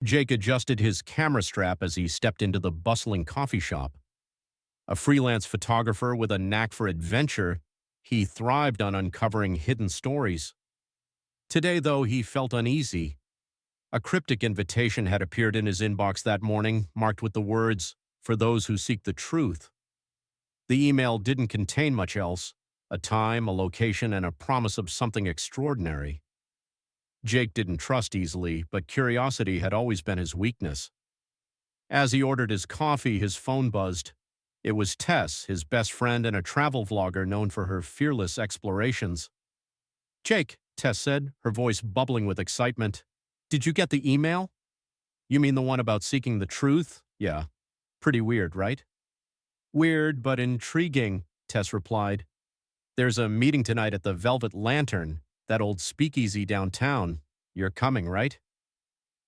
Jake adjusted his camera strap as he stepped into the bustling coffee shop. A freelance photographer with a knack for adventure, he thrived on uncovering hidden stories. Today, though, he felt uneasy. A cryptic invitation had appeared in his inbox that morning, marked with the words, "For those who seek the truth." The email didn't contain much else, a time, a location, and a promise of something extraordinary. Jake didn't trust easily, but curiosity had always been his weakness. As he ordered his coffee, his phone buzzed. It was Tess, his best friend and a travel vlogger known for her fearless explorations. "Jake," Tess said, her voice bubbling with excitement. "Did you get the email?" "You mean the one about seeking the truth?" "Yeah. Pretty weird, right?" "Weird, but intriguing," Tess replied. "There's a meeting tonight at the Velvet Lantern, that old speakeasy downtown. You're coming, right?"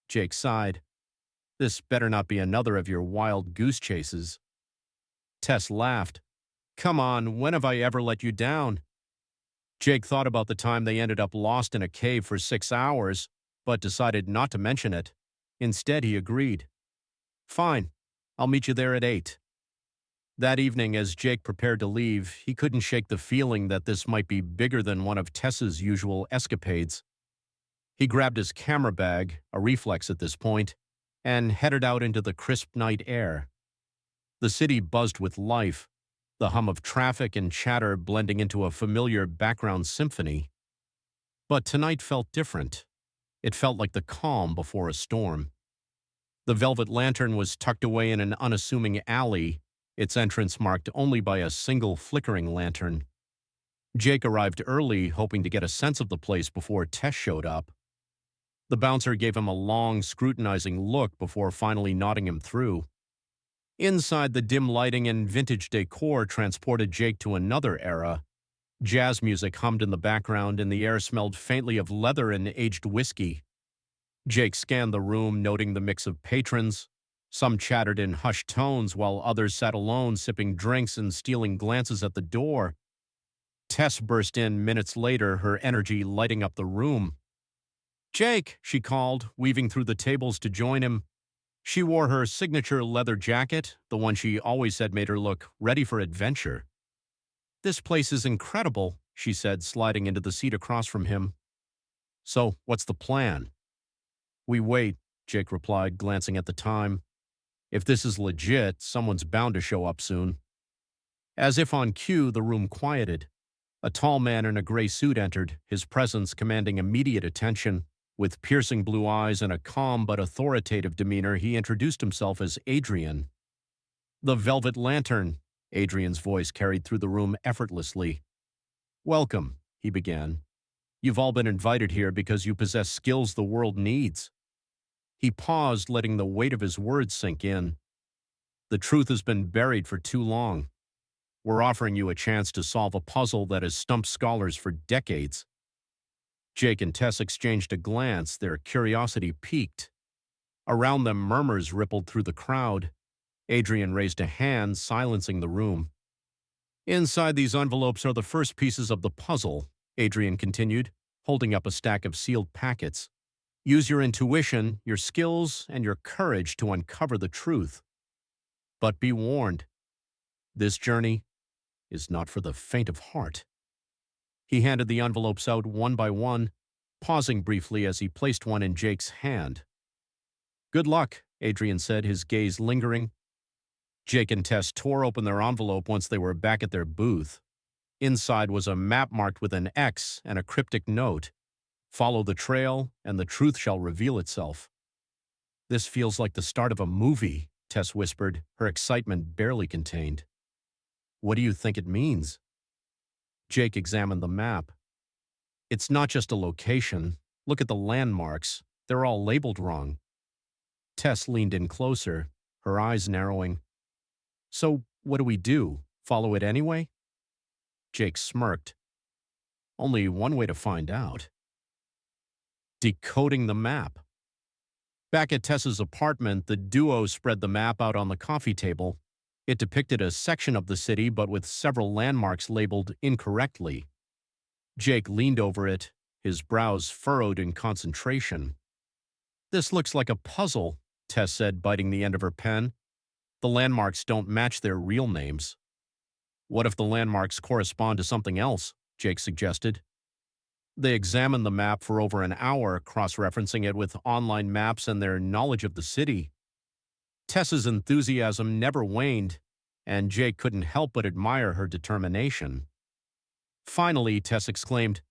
Jake sighed. "This better not be another of your wild goose chases." Tess laughed. "Come on, when have I ever let you down?" Jake thought about the time they ended up lost in a cave for 6 hours, but decided not to mention it. Instead, he agreed. "Fine, I'll meet you there at 8. That evening, as Jake prepared to leave, he couldn't shake the feeling that this might be bigger than one of Tess's usual escapades. He grabbed his camera bag, a reflex at this point, and headed out into the crisp night air. The city buzzed with life, the hum of traffic and chatter blending into a familiar background symphony. But tonight felt different. It felt like the calm before a storm. The Velvet Lantern was tucked away in an unassuming alley, its entrance marked only by a single flickering lantern. Jake arrived early, hoping to get a sense of the place before Tess showed up. The bouncer gave him a long, scrutinizing look before finally nodding him through. Inside, the dim lighting and vintage decor transported Jake to another era. Jazz music hummed in the background, and the air smelled faintly of leather and aged whiskey. Jake scanned the room, noting the mix of patrons. Some chattered in hushed tones, while others sat alone, sipping drinks and stealing glances at the door. Tess burst in minutes later, her energy lighting up the room. "Jake," she called, weaving through the tables to join him. She wore her signature leather jacket, the one she always said made her look ready for adventure. "This place is incredible," she said, sliding into the seat across from him. "So, what's the plan?" "We wait," Jake replied, glancing at the time. "If this is legit, someone's bound to show up soon." As if on cue, the room quieted. A tall man in a gray suit entered, his presence commanding immediate attention. With piercing blue eyes and a calm but authoritative demeanor, he introduced himself as Adrian. "The Velvet Lantern," Adrian's voice carried through the room effortlessly. "Welcome," he began. "You've all been invited here because you possess skills the world needs." He paused, letting the weight of his words sink in. "The truth has been buried for too long. We're offering you a chance to solve a puzzle that has stumped scholars for decades." Jake and Tess exchanged a glance, their curiosity piqued. Around them, murmurs rippled through the crowd. Adrian raised a hand, silencing the room. "Inside these envelopes are the first pieces of the puzzle," Adrian continued, holding up a stack of sealed packets. "Use your intuition, your skills, and your courage to uncover the truth. But be warned, this journey is not for the faint of heart." He handed the envelopes out one by one, pausing briefly as he placed one in Jake's hand. "Good luck," Adrian said, his gaze lingering. Jake and Tess tore open their envelope once they were back at their booth. Inside was a map marked with an X and a cryptic note. "Follow the trail, and the truth shall reveal itself." "This feels like the start of a movie," Tess whispered, her excitement barely contained. "What do you think it means?" Jake examined the map. "It's not just a location. Look at the landmarks. They're all labeled wrong." Tess leaned in closer, her eyes narrowing. "So, what do we do? Follow it anyway?" Jake smirked. "Only one way to find out." Decoding the map. Back at Tess's apartment, the duo spread the map out on the coffee table. It depicted a section of the city, but with several landmarks labeled incorrectly. Jake leaned over it, his brows furrowed in concentration. This looks like a puzzle, Tess said, biting the end of her pen. The landmarks don't match their real names. What if the landmarks correspond to something else? Jake suggested. They examined the map for over an hour, cross-referencing it with online maps and their knowledge of the city. Tess's enthusiasm never waned, and Jake couldn't help but admire her determination. Finally, Tess exclaimed,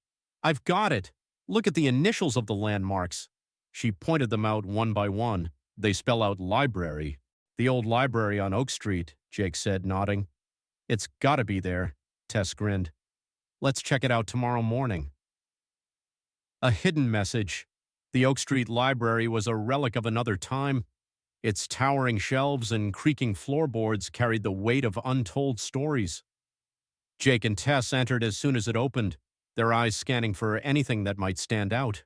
"I've got it! Look at the initials of the landmarks." She pointed them out one by one. "They spell out library." "The old library on Oak Street," Jake said, nodding. "It's gotta be there," Tess grinned. "Let's check it out tomorrow morning." A hidden message. The Oak Street Library was a relic of another time. Its towering shelves and creaking floorboards carried the weight of untold stories. Jake and Tess entered as soon as it opened, their eyes scanning for anything that might stand out.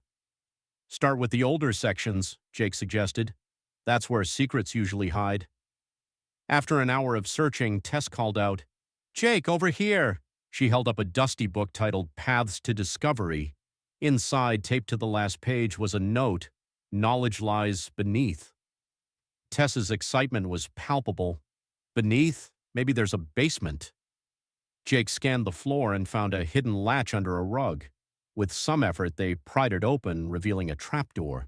"Start with the older sections," Jake suggested. "That's where secrets usually hide." After an hour of searching, Tess called out, "Jake, over here!" She held up a dusty book titled Paths to Discovery. Inside, taped to the last page, was a note, "Knowledge lies beneath." Tess's excitement was palpable. Beneath? Maybe there's a basement. Jake scanned the floor and found a hidden latch under a rug. With some effort, they pried it open, revealing a trapdoor.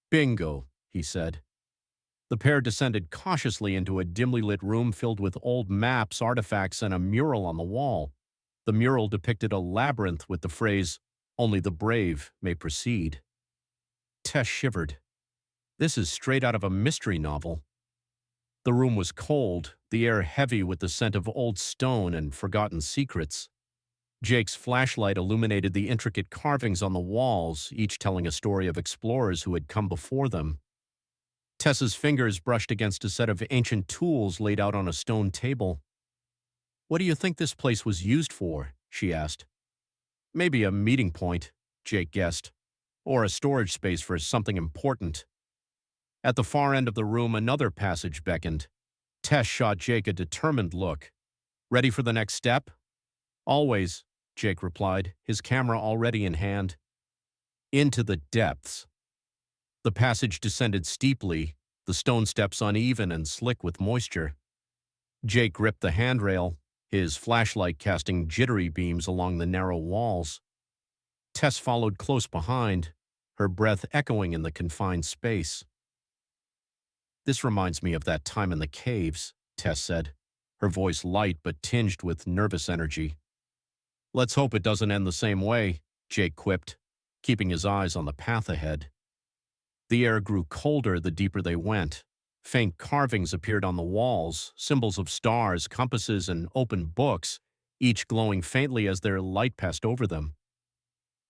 "Bingo," he said. The pair descended cautiously into a dimly lit room filled with old maps, artifacts, and a mural on the wall. The mural depicted a labyrinth with the phrase, "Only the brave may proceed." Tess shivered. This is straight out of a mystery novel. The room was cold, the air heavy with the scent of old stone and forgotten secrets. Jake's flashlight illuminated the intricate carvings on the walls, each telling a story of explorers who had come before them. Tess's fingers brushed against a set of ancient tools laid out on a stone table. "What do you think this place was used for?" she asked. "Maybe a meeting point," Jake guessed, "or a storage space for something important." At the far end of the room, another passage beckoned. Tess shot Jake a determined look. "Ready for the next step?" "Always," Jake replied, his camera already in hand. Into the depths. The passage descended steeply, the stone steps uneven and slick with moisture. Jake gripped the handrail, his flashlight casting jittery beams along the narrow walls. Tess followed close behind, her breath echoing in the confined space. "This reminds me of that time in the caves," Tess said, her voice light but tinged with nervous energy. "Let's hope it doesn't end the same way," Jake quipped, keeping his eyes on the path ahead. The air grew colder the deeper they went. Faint carvings appeared on the walls, symbols of stars, compasses, and open books, each glowing faintly as their light passed over them.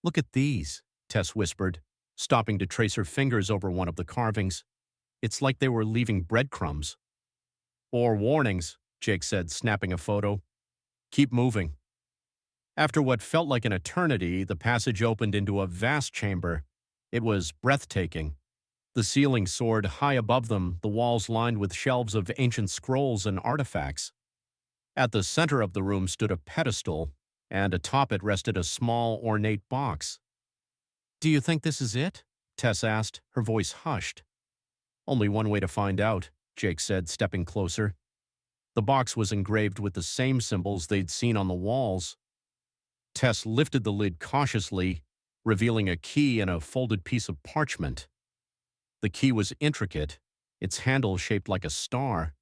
"Look at these," Tess whispered, stopping to trace her fingers over one of the carvings. "It's like they were leaving breadcrumbs." "Or warnings," Jake said, snapping a photo. "Keep moving." After what felt like an eternity, the passage opened into a vast chamber. It was breathtaking. The ceiling soared high above them, the walls lined with shelves of ancient scrolls and artifacts. At the center of the room stood a pedestal, and atop it rested a small, ornate box. "Do you think this is it?" Tess asked, her voice hushed. "Only one way to find out," Jake said, stepping closer. The box was engraved with the same symbols they'd seen on the walls. Tess lifted the lid cautiously, revealing a key and a folded piece of parchment. The key was intricate, its handle shaped like a star.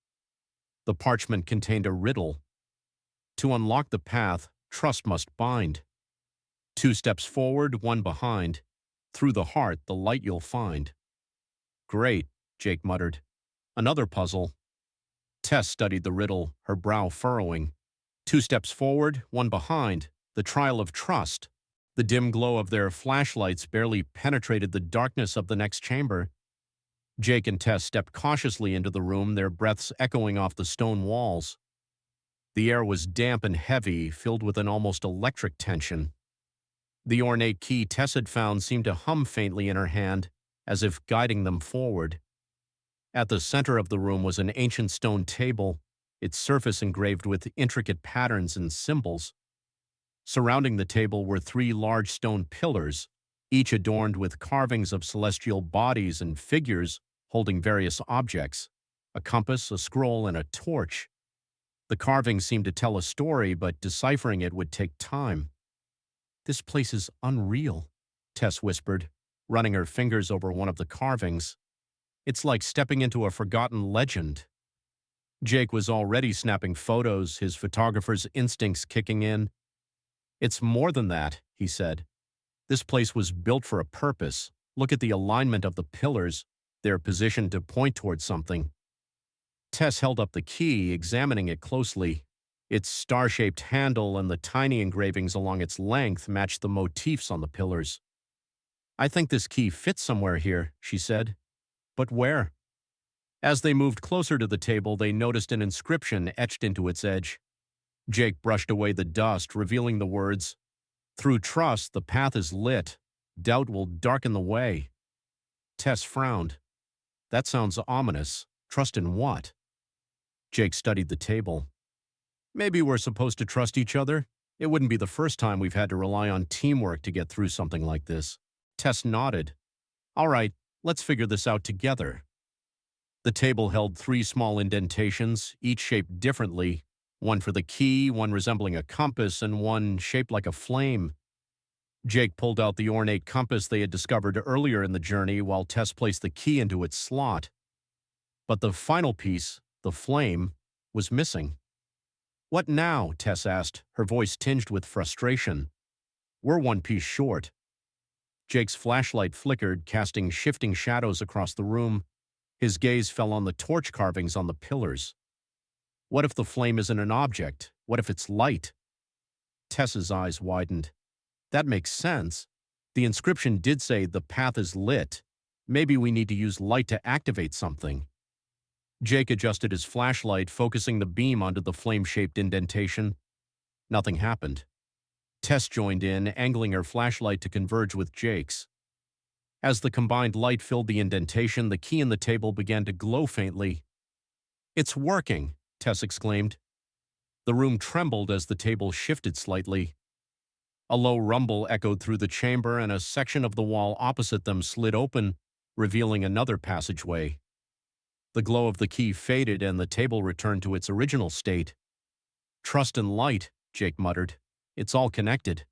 The parchment contained a riddle. To unlock the path, trust must bind. 2 steps forward, 1 behind. Through the heart, the light you'll find. "Great," Jake muttered. "Another puzzle." Tess studied the riddle, her brow furrowing. 2 steps forward, 1 behind. The trial of trust. The dim glow of their flashlights barely penetrated the darkness of the next chamber. Jake and Tess stepped cautiously into the room, their breaths echoing off the stone walls. The air was damp and heavy, filled with an almost electric tension. The ornate key Tess had found seemed to hum faintly in her hand, as if guiding them forward. At the center of the room was an ancient stone table, its surface engraved with intricate patterns and symbols. Surrounding the table were 3 large stone pillars, each adorned with carvings of celestial bodies and figures holding various objects, a compass, a scroll, and a torch. The carvings seemed to tell a story, but deciphering it would take time. "This place is unreal," Tess whispered, running her fingers over one of the carvings. "It's like stepping into a forgotten legend." Jake was already snapping photos, his photographer's instincts kicking in. "It's more than that," he said. "This place was built for a purpose. Look at the alignment of the pillars. They're positioned to point towards something." Tess held up the key, examining it closely. Its star-shaped handle and the tiny engravings along its length matched the motifs on the pillars. "I think this key fits somewhere here," she said. "But where?" As they moved closer to the table, they noticed an inscription etched into its edge. Jake brushed away the dust, revealing the words, "Through trust, the path is lit. Doubt will darken the way." Tess frowned. "That sounds ominous. Trust in what?" Jake studied the table. "Maybe we're supposed to trust each other. It wouldn't be the first time we've had to rely on teamwork to get through something like this." Tess nodded. "All right, let's figure this out together." The table held 3 small indentations, each shaped differently, one for the key, one resembling a compass, and one shaped like a flame. Jake pulled out the ornate compass they had discovered earlier in the journey while Tess placed the key into its slot. But the final piece, the flame, was missing. "What now?" Tess asked, her voice tinged with frustration. "We're one piece short." Jake's flashlight flickered, casting shifting shadows across the room. His gaze fell on the torch carvings on the pillars. "What if the flame isn't an object? What if it's light?" Tess's eyes widened. "That makes sense. The inscription did say the path is lit. Maybe we need to use light to activate something." Jake adjusted his flashlight, focusing the beam onto the flame-shaped indentation. Nothing happened. Tess joined in, angling her flashlight to converge with Jake's. As the combined light filled the indentation, the key in the table began to glow faintly. "It's working!" Tess exclaimed. The room trembled as the table shifted slightly. A low rumble echoed through the chamber, and a section of the wall opposite them slid open, revealing another passageway. The glow of the key faded, and the table returned to its original state. "Trust and light," Jake muttered. "It's all connected."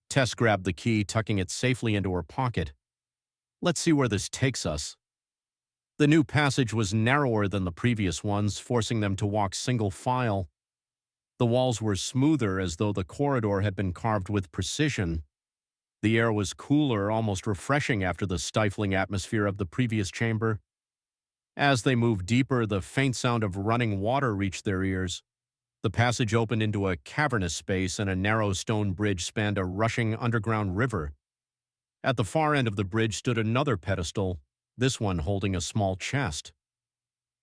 Tess grabbed the key, tucking it safely into her pocket. "Let's see where this takes us." The new passage was narrower than the previous ones, forcing them to walk single file. The walls were smoother, as though the corridor had been carved with precision. The air was cooler, almost refreshing after the stifling atmosphere of the previous chamber. As they moved deeper, the faint sound of running water reached their ears. The passage opened into a cavernous space, and a narrow stone bridge spanned a rushing underground river. At the far end of the bridge stood another pedestal, this one holding a small chest.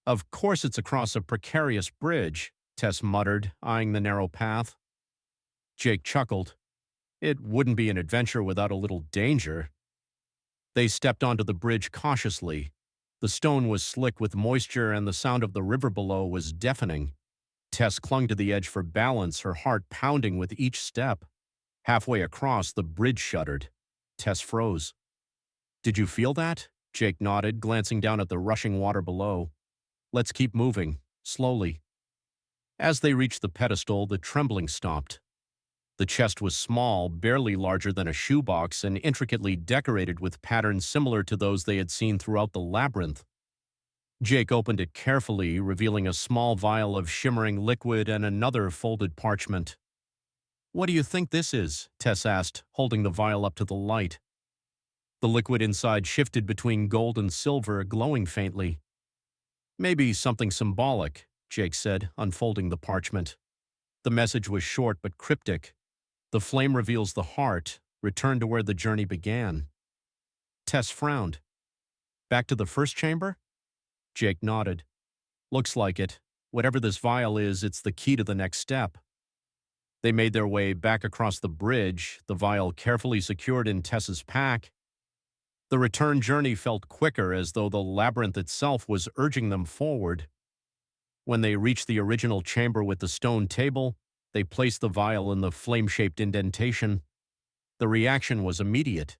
"Of course it's across a precarious bridge," Tess muttered, eyeing the narrow path. Jake chuckled. "It wouldn't be an adventure without a little danger." They stepped onto the bridge cautiously. The stone was slick with moisture, and the sound of the river below was deafening. Tess clung to the edge for balance, her heart pounding with each step. Halfway across, the bridge shuddered. Tess froze. "Did you feel that?" Jake nodded, glancing down at the rushing water below. "Let's keep moving, slowly." As they reached the pedestal, the trembling stopped. The chest was small, barely larger than a shoebox, and intricately decorated with patterns similar to those they had seen throughout the labyrinth. Jake opened it carefully, revealing a small vial of shimmering liquid and another folded parchment. "What do you think this is?" Tess asked, holding the vial up to the light. The liquid inside shifted between gold and silver, glowing faintly. "Maybe something symbolic," Jake said, unfolding the parchment. The message was short but cryptic. "The flame reveals the heart. Return to where the journey began." Tess frowned. "Back to the first chamber?" Jake nodded. "Looks like it. Whatever this vial is, it's the key to the next step." They made their way back across the bridge, the vial carefully secured in Tess's pack. The return journey felt quicker, as though the labyrinth itself was urging them forward. When they reached the original chamber with the stone table, they placed the vial in the flame-shaped indentation. The reaction was immediate.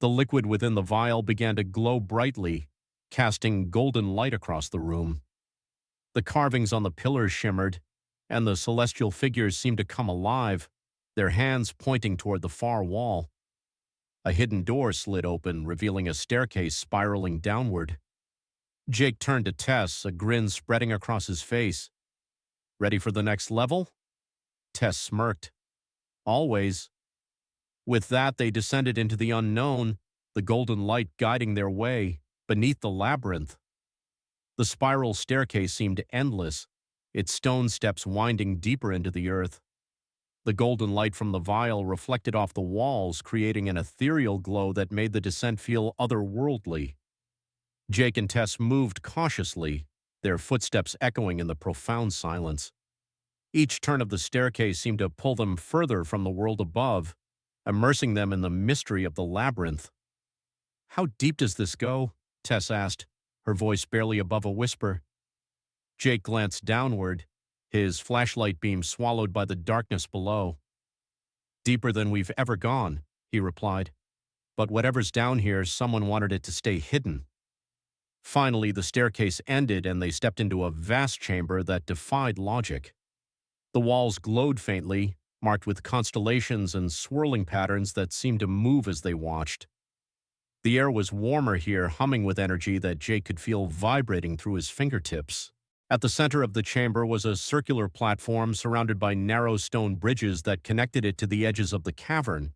The liquid within the vial began to glow brightly, casting golden light across the room. The carvings on the pillars shimmered, and the celestial figures seemed to come alive, their hands pointing toward the far wall. A hidden door slid open, revealing a staircase spiraling downward. Jake turned to Tess, a grin spreading across his face. "Ready for the next level?" Tess smirked. "Always." With that, they descended into the unknown, the golden light guiding their way beneath the labyrinth. The spiral staircase seemed endless, its stone steps winding deeper into the earth. The golden light from the vial reflected off the walls, creating an ethereal glow that made the descent feel otherworldly. Jake and Tess moved cautiously, their footsteps echoing in the profound silence. Each turn of the staircase seemed to pull them further from the world above, immersing them in the mystery of the labyrinth. "How deep does this go?" Tess asked, her voice barely above a whisper. Jake glanced downward, his flashlight beam swallowed by the darkness below. "Deeper than we've ever gone," he replied. "But whatever's down here, someone wanted it to stay hidden." Finally, the staircase ended and they stepped into a vast chamber that defied logic. The walls glowed faintly, marked with constellations and swirling patterns that seemed to move as they watched. The air was warmer here, humming with energy that Jake could feel vibrating through his fingertips. At the center of the chamber was a circular platform surrounded by narrow stone bridges that connected it to the edges of the cavern.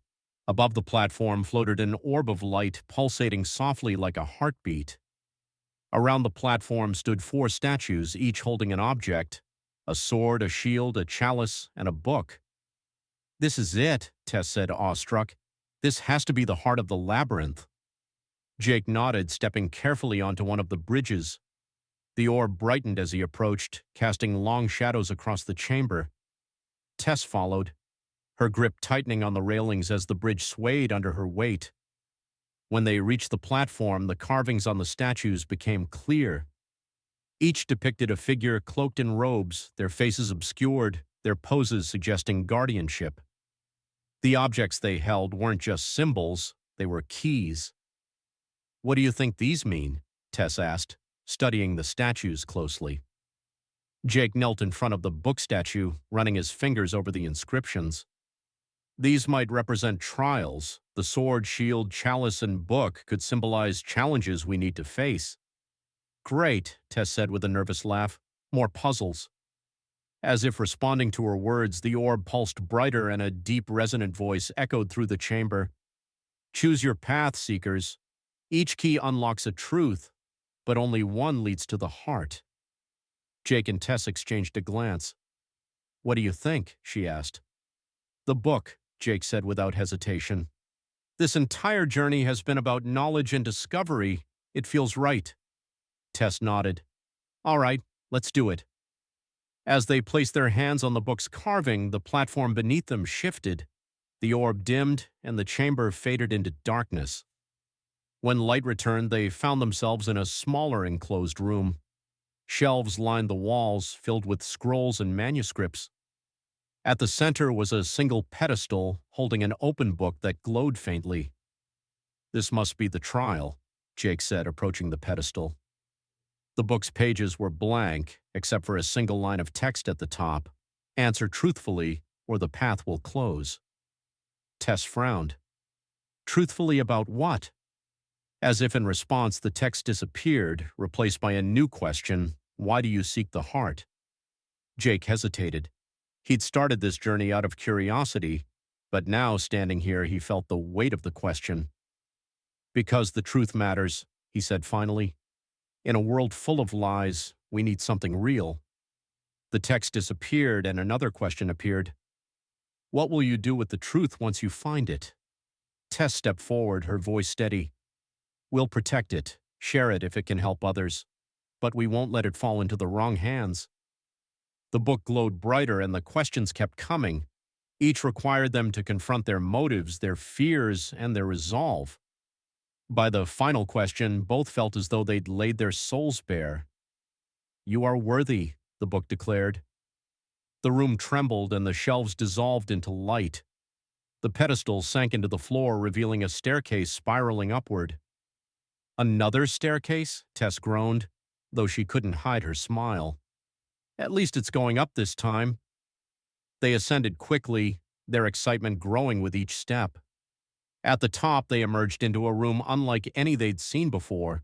Above the platform floated an orb of light, pulsating softly like a heartbeat. Around the platform stood 4 statues, each holding an object: a sword, a shield, a chalice, and a book. "This is it," Tess said, awestruck. "This has to be the heart of the labyrinth." Jake nodded, stepping carefully onto one of the bridges. The orb brightened as he approached, casting long shadows across the chamber. Tess followed, her grip tightening on the railings as the bridge swayed under her weight. When they reached the platform, the carvings on the statues became clear. Each depicted a figure cloaked in robes, their faces obscured, their poses suggesting guardianship. The objects they held weren't just symbols, they were keys. "What do you think these mean?" Tess asked, studying the statues closely. Jake knelt in front of the book statue, running his fingers over the inscriptions. "These might represent trials. The sword, shield, chalice, and book could symbolize challenges we need to face." "Great," Tess said with a nervous laugh. "More puzzles." As if responding to her words, the orb pulsed brighter and a deep, resonant voice echoed through the chamber. "Choose your path, seekers. Each key unlocks a truth, but only one leads to the heart." Jake and Tess exchanged a glance. "What do you think?" she asked. "The book," Jake said without hesitation. "This entire journey has been about knowledge and discovery. It feels right." Tess nodded. "All right, let's do it." As they placed their hands on the book's carving, the platform beneath them shifted. The orb dimmed, and the chamber faded into darkness. When light returned, they found themselves in a smaller enclosed room. Shelves lined the walls, filled with scrolls and manuscripts. At the center was a single pedestal holding an open book that glowed faintly. "This must be the trial," Jake said, approaching the pedestal. The book's pages were blank, except for a single line of text at the top: "Answer truthfully, or the path will close." Tess frowned. "Truthfully about what?" As if in response, the text disappeared, replaced by a new question: "Why do you seek the heart?" Jake hesitated. He'd started this journey out of curiosity, but now, standing here, he felt the weight of the question. "Because the truth matters," he said finally. "In a world full of lies, we need something real." The text disappeared and another question appeared. "What will you do with the truth once you find it?" Tess stepped forward, her voice steady. "We'll protect it, share it if it can help others, but we won't let it fall into the wrong hands." The book glowed brighter and the questions kept coming. Each required them to confront their motives, their fears, and their resolve. By the final question, both felt as though they'd laid their souls bare. "You are worthy," the book declared. The room trembled and the shelves dissolved into light. The pedestal sank into the floor, revealing a staircase spiraling upward. Another staircase? Tess groaned, though she couldn't hide her smile. At least it's going up this time. They ascended quickly, their excitement growing with each step. At the top, they emerged into a room unlike any they'd seen before.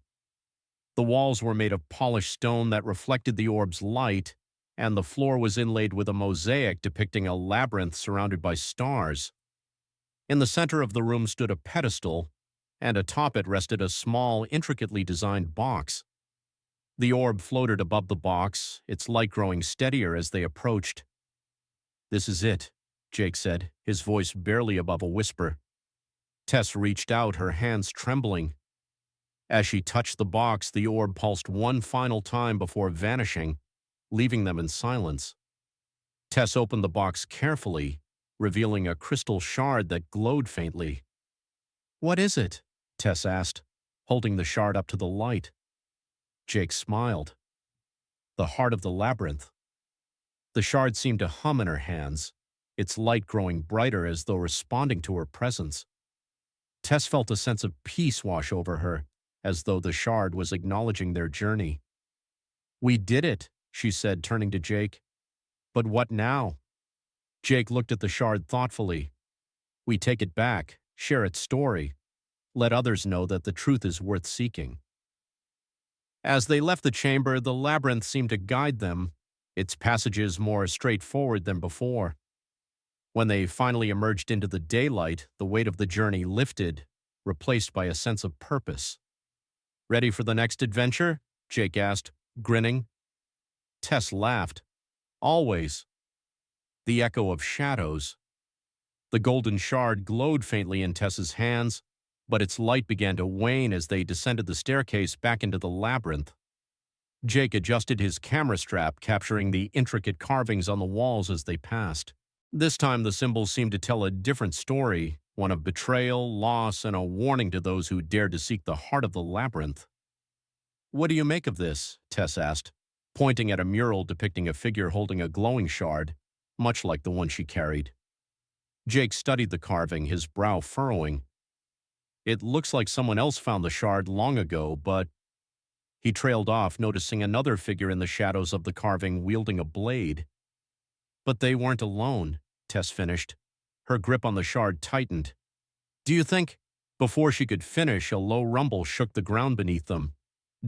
The walls were made of polished stone that reflected the orb's light, and the floor was inlaid with a mosaic depicting a labyrinth surrounded by stars. In the center of the room stood a pedestal, and atop it rested a small, intricately designed box. The orb floated above the box, its light growing steadier as they approached. "This is it," Jake said, his voice barely above a whisper. Tess reached out, her hands trembling. As she touched the box, the orb pulsed one final time before vanishing, leaving them in silence. Tess opened the box carefully, revealing a crystal shard that glowed faintly. "What is it?" Tess asked, holding the shard up to the light. Jake smiled. "The heart of the labyrinth." The shard seemed to hum in her hands, its light growing brighter as though responding to her presence. Tess felt a sense of peace wash over her, as though the shard was acknowledging their journey. "We did it," she said, turning to Jake. "But what now?" Jake looked at the shard thoughtfully. "We take it back, share its story, let others know that the truth is worth seeking." As they left the chamber, the labyrinth seemed to guide them, its passages more straightforward than before. When they finally emerged into the daylight, the weight of the journey lifted, replaced by a sense of purpose. "Ready for the next adventure?" Jake asked, grinning. Tess laughed. "Always." The echo of shadows. The golden shard glowed faintly in Tess's hands, but its light began to wane as they descended the staircase back into the labyrinth. Jake adjusted his camera strap, capturing the intricate carvings on the walls as they passed. This time the symbols seemed to tell a different story, one of betrayal, loss, and a warning to those who dared to seek the heart of the labyrinth. "What do you make of this?" Tess asked, pointing at a mural depicting a figure holding a glowing shard, much like the one she carried. Jake studied the carving, his brow furrowing. "It looks like someone else found the shard long ago, but—" He trailed off, noticing another figure in the shadows of the carving wielding a blade. "But they weren't alone," Tess finished. Her grip on the shard tightened. "Do you think—" Before she could finish, a low rumble shook the ground beneath them.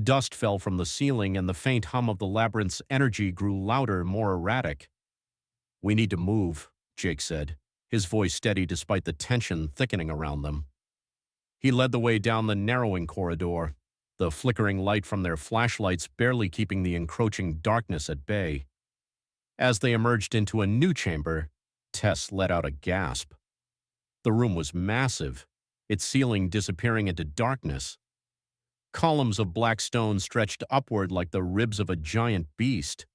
Dust fell from the ceiling, and the faint hum of the labyrinth's energy grew louder, more erratic. "We need to move," Jake said, his voice steady despite the tension thickening around them. He led the way down the narrowing corridor, the flickering light from their flashlights barely keeping the encroaching darkness at bay. As they emerged into a new chamber, Tess let out a gasp. The room was massive, its ceiling disappearing into darkness. Columns of black stone stretched upward like the ribs of a giant beast.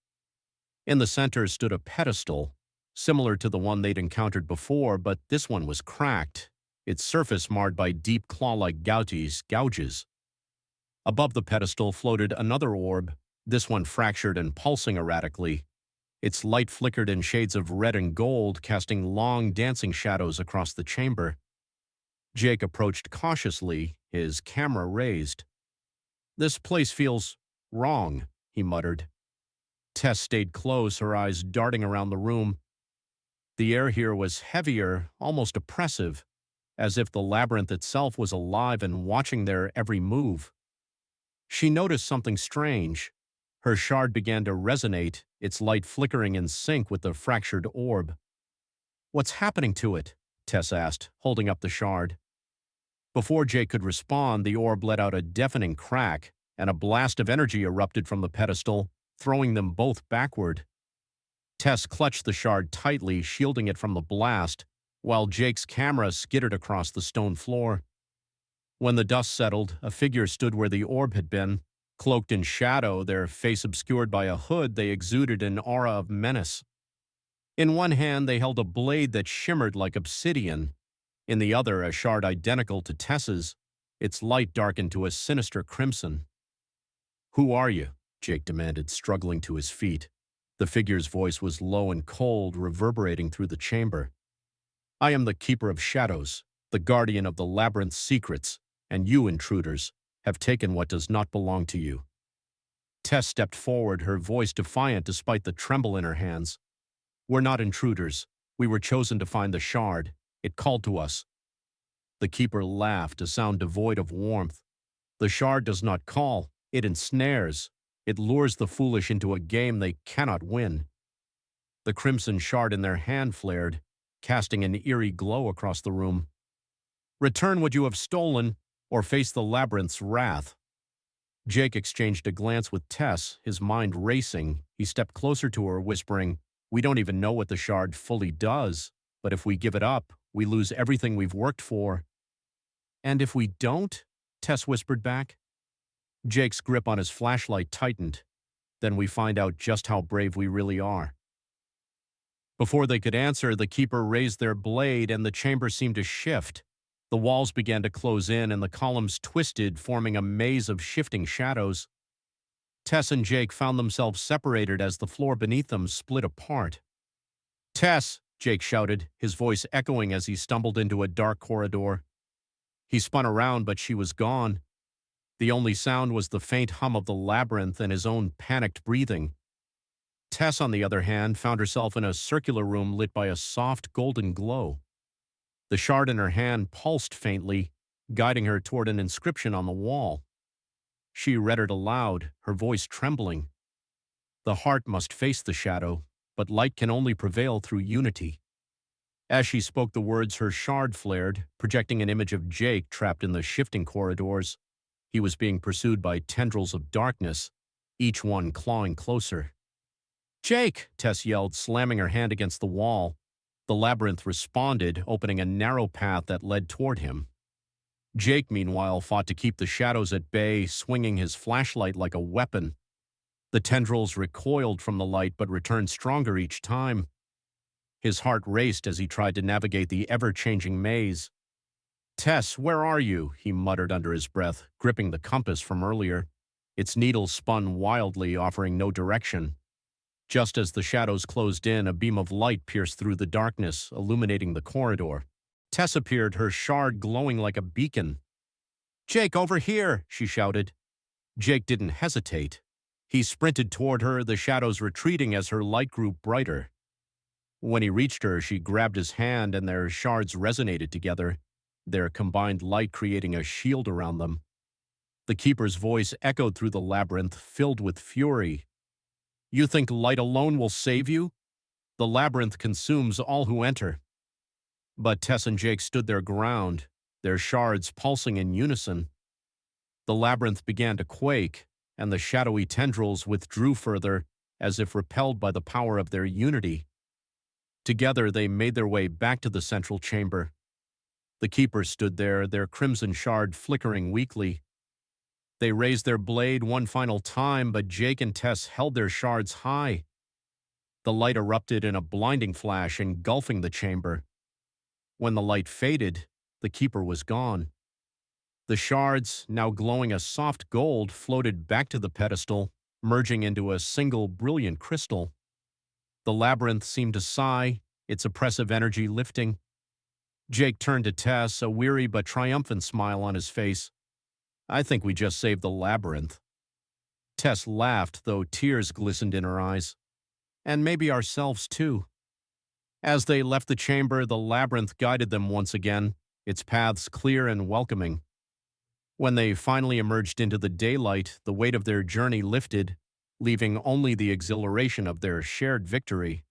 In the center stood a pedestal, similar to the one they'd encountered before, but this one was cracked, its surface marred by deep claw-like gouges. Above the pedestal floated another orb, this one fractured and pulsing erratically. Its light flickered in shades of red and gold, casting long, dancing shadows across the chamber. Jake approached cautiously, his camera raised. "This place feels wrong," he muttered. Tess stayed close, her eyes darting around the room. The air here was heavier, almost oppressive, as if the labyrinth itself was alive and watching their every move. She noticed something strange. Her shard began to resonate, its light flickering in sync with the fractured orb. "What's happening to it?" Tess asked, holding up the shard. Before Jake could respond, the orb let out a deafening crack, and a blast of energy erupted from the pedestal, throwing them both backward. Tess clutched the shard tightly, shielding it from the blast, while Jake's camera skittered across the stone floor. When the dust settled, a figure stood where the orb had been. Cloaked in shadow, their face obscured by a hood, they exuded an aura of menace. In one hand, they held a blade that shimmered like obsidian. In the other, a shard identical to Tess's, its light darkened to a sinister crimson. "Who are you?" Jake demanded, struggling to his feet. The figure's voice was low and cold, reverberating through the chamber. I am the Keeper of Shadows, the guardian of the Labyrinth's secrets, and you, intruders, have taken what does not belong to you. Tess stepped forward, her voice defiant despite the tremble in her hands. We're not intruders. We were chosen to find the shard. It called to us. The Keeper laughed, a sound devoid of warmth. The shard does not call. It ensnares. It lures the foolish into a game they cannot win. The crimson shard in their hand flared, casting an eerie glow across the room. Return what you have stolen, or face the Labyrinth's wrath. Jake exchanged a glance with Tess, his mind racing. He stepped closer to her, whispering, We don't even know what the shard fully does, but if we give it up, we lose everything we've worked for. And if we don't? Tess whispered back. Jake's grip on his flashlight tightened. Then we find out just how brave we really are. Before they could answer, the Keeper raised their blade and the chamber seemed to shift. The walls began to close in and the columns twisted, forming a maze of shifting shadows. Tess and Jake found themselves separated as the floor beneath them split apart. Tess, Jake shouted, his voice echoing as he stumbled into a dark corridor. He spun around, but she was gone. The only sound was the faint hum of the labyrinth and his own panicked breathing. Tess, on the other hand, found herself in a circular room lit by a soft golden glow. The shard in her hand pulsed faintly, guiding her toward an inscription on the wall. She read it aloud, her voice trembling. The heart must face the shadow, but light can only prevail through unity. As she spoke the words, her shard flared, projecting an image of Jake trapped in the shifting corridors. He was being pursued by tendrils of darkness, each one clawing closer. Jake! Tess yelled, slamming her hand against the wall. The labyrinth responded, opening a narrow path that led toward him. Jake, meanwhile, fought to keep the shadows at bay, swinging his flashlight like a weapon. The tendrils recoiled from the light but returned stronger each time. His heart raced as he tried to navigate the ever-changing maze. Tess, where are you? He muttered under his breath, gripping the compass from earlier. Its needle spun wildly, offering no direction. Just as the shadows closed in, a beam of light pierced through the darkness, illuminating the corridor. Tess appeared, her shard glowing like a beacon. Jake, over here! She shouted. Jake didn't hesitate. He sprinted toward her, the shadows retreating as her light grew brighter. When he reached her, she grabbed his hand and their shards resonated together, their combined light creating a shield around them. The Keeper's voice echoed through the labyrinth, filled with fury. You think light alone will save you? The labyrinth consumes all who enter. But Tess and Jake stood their ground, their shards pulsing in unison. The labyrinth began to quake, and the shadowy tendrils withdrew further, as if repelled by the power of their unity. Together they made their way back to the central chamber. The Keeper stood there, their crimson shard flickering weakly. They raised their blade one final time, but Jake and Tess held their shards high. The light erupted in a blinding flash, engulfing the chamber. When the light faded, the Keeper was gone. The shards, now glowing a soft gold, floated back to the pedestal, merging into a single brilliant crystal. The labyrinth seemed to sigh, its oppressive energy lifting. Jake turned to Tess, a weary but triumphant smile on his face. I think we just saved the labyrinth. Tess laughed, though tears glistened in her eyes. And maybe ourselves, too. As they left the chamber, the labyrinth guided them once again, its paths clear and welcoming. When they finally emerged into the daylight, the weight of their journey lifted, leaving only the exhilaration of their shared victory.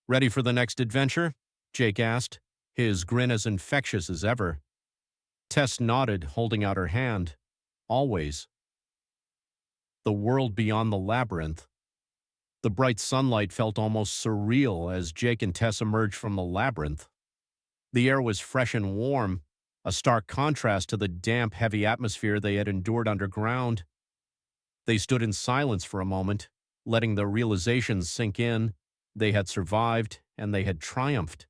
Ready for the next adventure? Jake asked, his grin as infectious as ever. Tess nodded, holding out her hand. Always. The world beyond the labyrinth. The bright sunlight felt almost surreal as Jake and Tess emerged from the labyrinth. The air was fresh and warm, a stark contrast to the damp, heavy atmosphere they had endured underground. They stood in silence for a moment, letting the realization sink in. They had survived, and they had triumphed.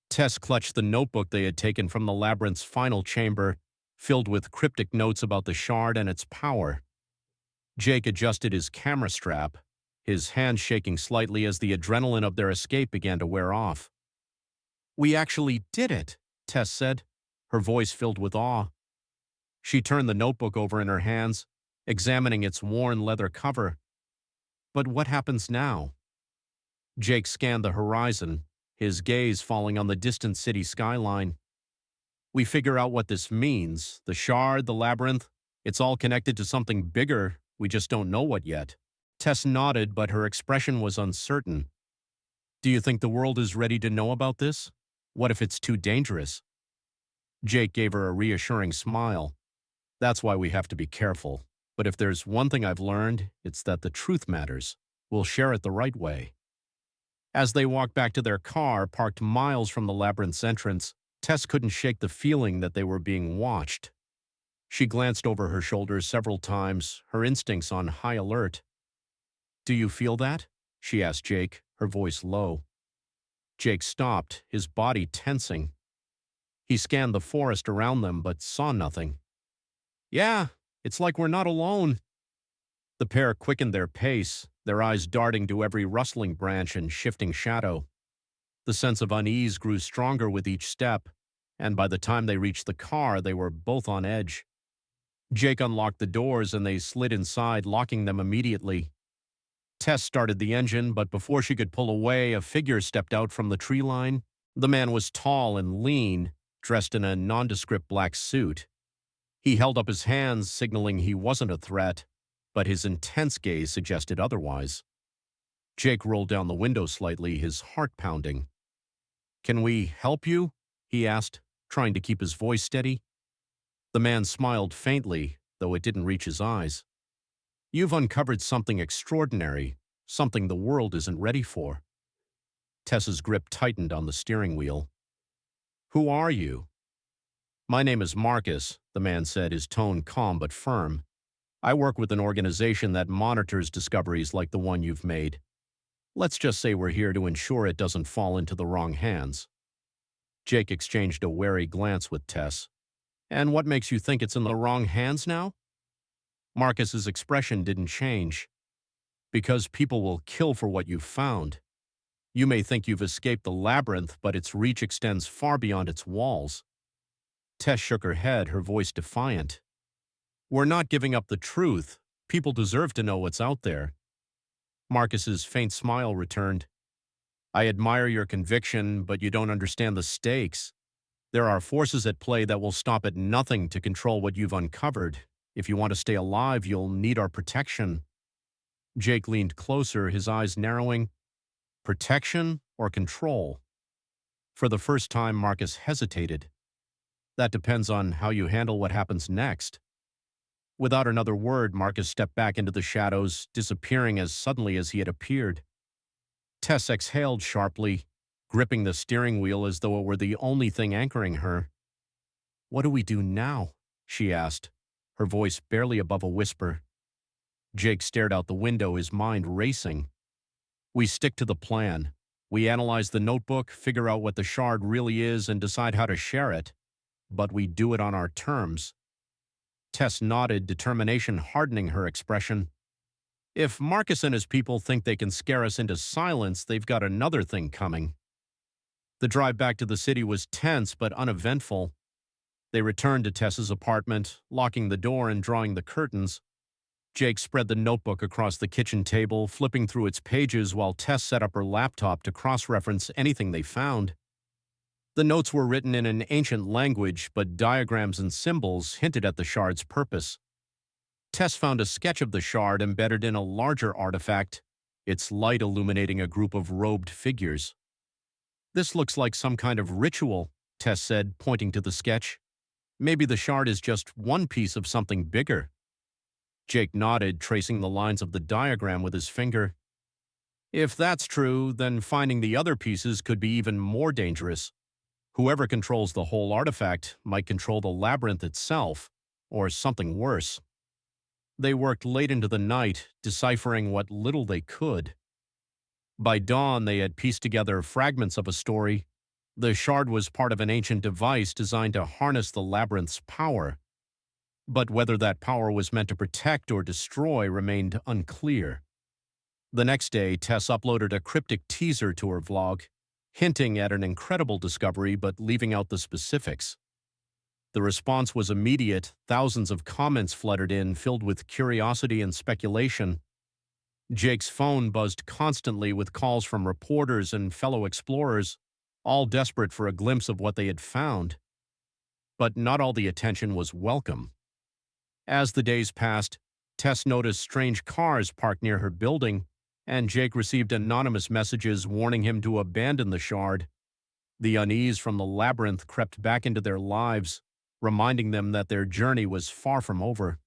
Tess clutched the notebook they had taken from the labyrinth's final chamber, filled with cryptic notes about the shard and its power. Jake adjusted his camera strap, his hand shaking slightly as the adrenaline of their escape began to wear off. We actually did it, Tess said, her voice filled with awe. She turned the notebook over in her hands, examining its worn leather cover. But what happens now? Jake scanned the horizon, his gaze falling on the distant city skyline. We figure out what this means. The shard, the labyrinth, it's all connected to something bigger. We just don't know what yet. Tess nodded, but her expression was uncertain. Do you think the world is ready to know about this? What if it's too dangerous? Jake gave her a reassuring smile. That's why we have to be careful. But if there's one thing I've learned, it's that the truth matters. We'll share it the right way. As they walked back to their car, parked miles from the labyrinth's entrance, Tess couldn't shake the feeling that they were being watched. She glanced over her shoulder several times, her instincts on high alert. Do you feel that? She asked Jake, her voice low. Jake stopped, his body tensing. He scanned the forest around them but saw nothing. Yeah, it's like we're not alone. The pair quickened their pace, their eyes darting to every rustling branch and shifting shadow. The sense of unease grew stronger with each step, and by the time they reached the car, they were both on edge. Jake unlocked the doors and they slid inside, locking them immediately. Tess started the engine, but before she could pull away, a figure stepped out from the tree line. The man was tall and lean, dressed in a nondescript black suit. He held up his hands, signaling he wasn't a threat, but his intense gaze suggested otherwise. Jake rolled down the window slightly, his heart pounding. Can we help you? He asked, trying to keep his voice steady. The man smiled faintly, though it didn't reach his eyes. You've uncovered something extraordinary, something the world isn't ready for. Tess's grip tightened on the steering wheel. Who are you? My name is Marcus, the man said, his tone calm but firm. I work with an organization that monitors discoveries like the one you've made. Let's just say we're here to ensure it doesn't fall into the wrong hands. Jake exchanged a wary glance with Tess. And what makes you think it's in the wrong hands now? Marcus's expression didn't change. Because people will kill for what you've found. You may think you've escaped the labyrinth, but its reach extends far beyond its walls. Tess shook her head, her voice defiant. We're not giving up the truth. People deserve to know what's out there. Marcus's faint smile returned. I admire your conviction, but you don't understand the stakes. There are forces at play that will stop at nothing to control what you've uncovered. If you want to stay alive, you'll need our protection. Jake leaned closer, his eyes narrowing. Protection or control? For the first time, Marcus hesitated. That depends on how you handle what happens next. Without another word, Marcus stepped back into the shadows, disappearing as suddenly as he had appeared. Tess exhaled sharply, gripping the steering wheel as though it were the only thing anchoring her. What do we do now? She asked, her voice barely above a whisper. Jake stared out the window, his mind racing. We stick to the plan. We analyze the notebook, figure out what the shard really is, and decide how to share it. But we do it on our terms. Tess nodded, determination hardening her expression. If Marcus and his people think they can scare us into silence, they've got another thing coming. The drive back to the city was tense but uneventful. They returned to Tess's apartment, locking the door and drawing the curtains. Jake spread the notebook across the kitchen table, flipping through its pages while Tess set up her laptop to cross-reference anything they found. The notes were written in an ancient language, but diagrams and symbols hinted at the shard's purpose. Tess found a sketch of the shard embedded in a larger artifact, its light illuminating a group of robed figures. This looks like some kind of ritual, Tess said, pointing to the sketch. Maybe the shard is just one piece of something bigger. Jake nodded, tracing the lines of the diagram with his finger. If that's true, then finding the other pieces could be even more dangerous. Whoever controls the whole artifact might control the labyrinth itself, or something worse. They worked late into the night, deciphering what little they could. By dawn, they had pieced together fragments of a story. The shard was part of an ancient device designed to harness the labyrinth's power. But whether that power was meant to protect or destroy remained unclear. The next day, Tess uploaded a cryptic teaser to her vlog. hinting at an incredible discovery but leaving out the specifics. The response was immediate. Thousands of comments flooded in, filled with curiosity and speculation. Jake's phone buzzed constantly with calls from reporters and fellow explorers, all desperate for a glimpse of what they had found. But not all the attention was welcome. As the days passed, Tess noticed strange cars parked near her building, and Jake received anonymous messages warning him to abandon the shard. The unease from the labyrinth crept back into their lives, reminding them that their journey was far from over.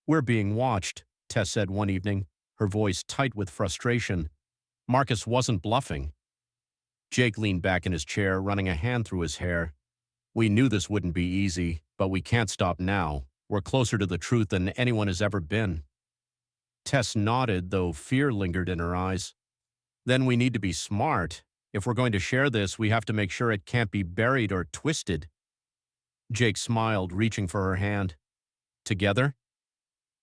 "We're being watched," Tess said one evening, her voice tight with frustration. Marcus wasn't bluffing. Jake leaned back in his chair, running a hand through his hair. "We knew this wouldn't be easy, but we can't stop now. We're closer to the truth than anyone has ever been." Tess nodded, though fear lingered in her eyes. "Then we need to be smart. If we're going to share this, we have to make sure it can't be buried or twisted." Jake smiled, reaching for her hand. "Together?"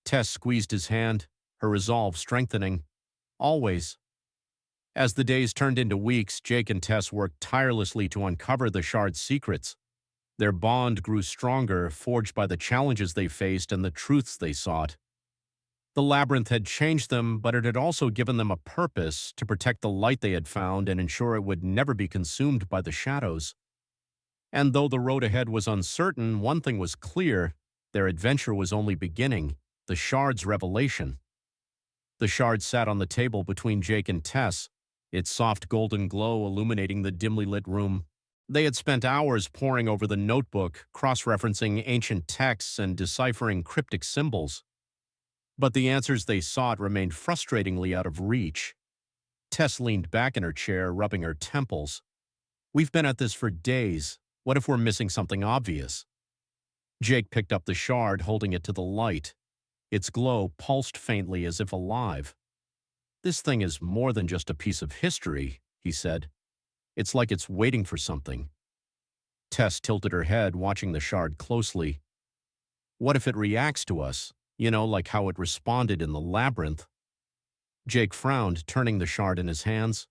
Tess squeezed his hand, her resolve strengthening. "Always." As the days turned into weeks, Jake and Tess worked tirelessly to uncover the shard's secrets. Their bond grew stronger, forged by the challenges they faced and the truths they sought. The labyrinth had changed them, but it had also given them a purpose: to protect the light they had found and ensure it would never be consumed by the shadows. And though the road ahead was uncertain, one thing was clear: their adventure was only beginning, the shard's revelation. The shard sat on the table between Jake and Tess, its soft golden glow illuminating the dimly lit room. They had spent hours poring over the notebook, cross-referencing ancient texts and deciphering cryptic symbols. But the answers they sought remained frustratingly out of reach. Tess leaned back in her chair, rubbing her temples. "We've been at this for days. What if we're missing something obvious?" Jake picked up the shard, holding it to the light. Its glow pulsed faintly, as if alive. "This thing is more than just a piece of history," he said. "It's like it's waiting for something." Tess tilted her head, watching the shard closely. "What if it reacts to us? Like how it responded in the labyrinth?" Jake frowned, turning the shard in his hands.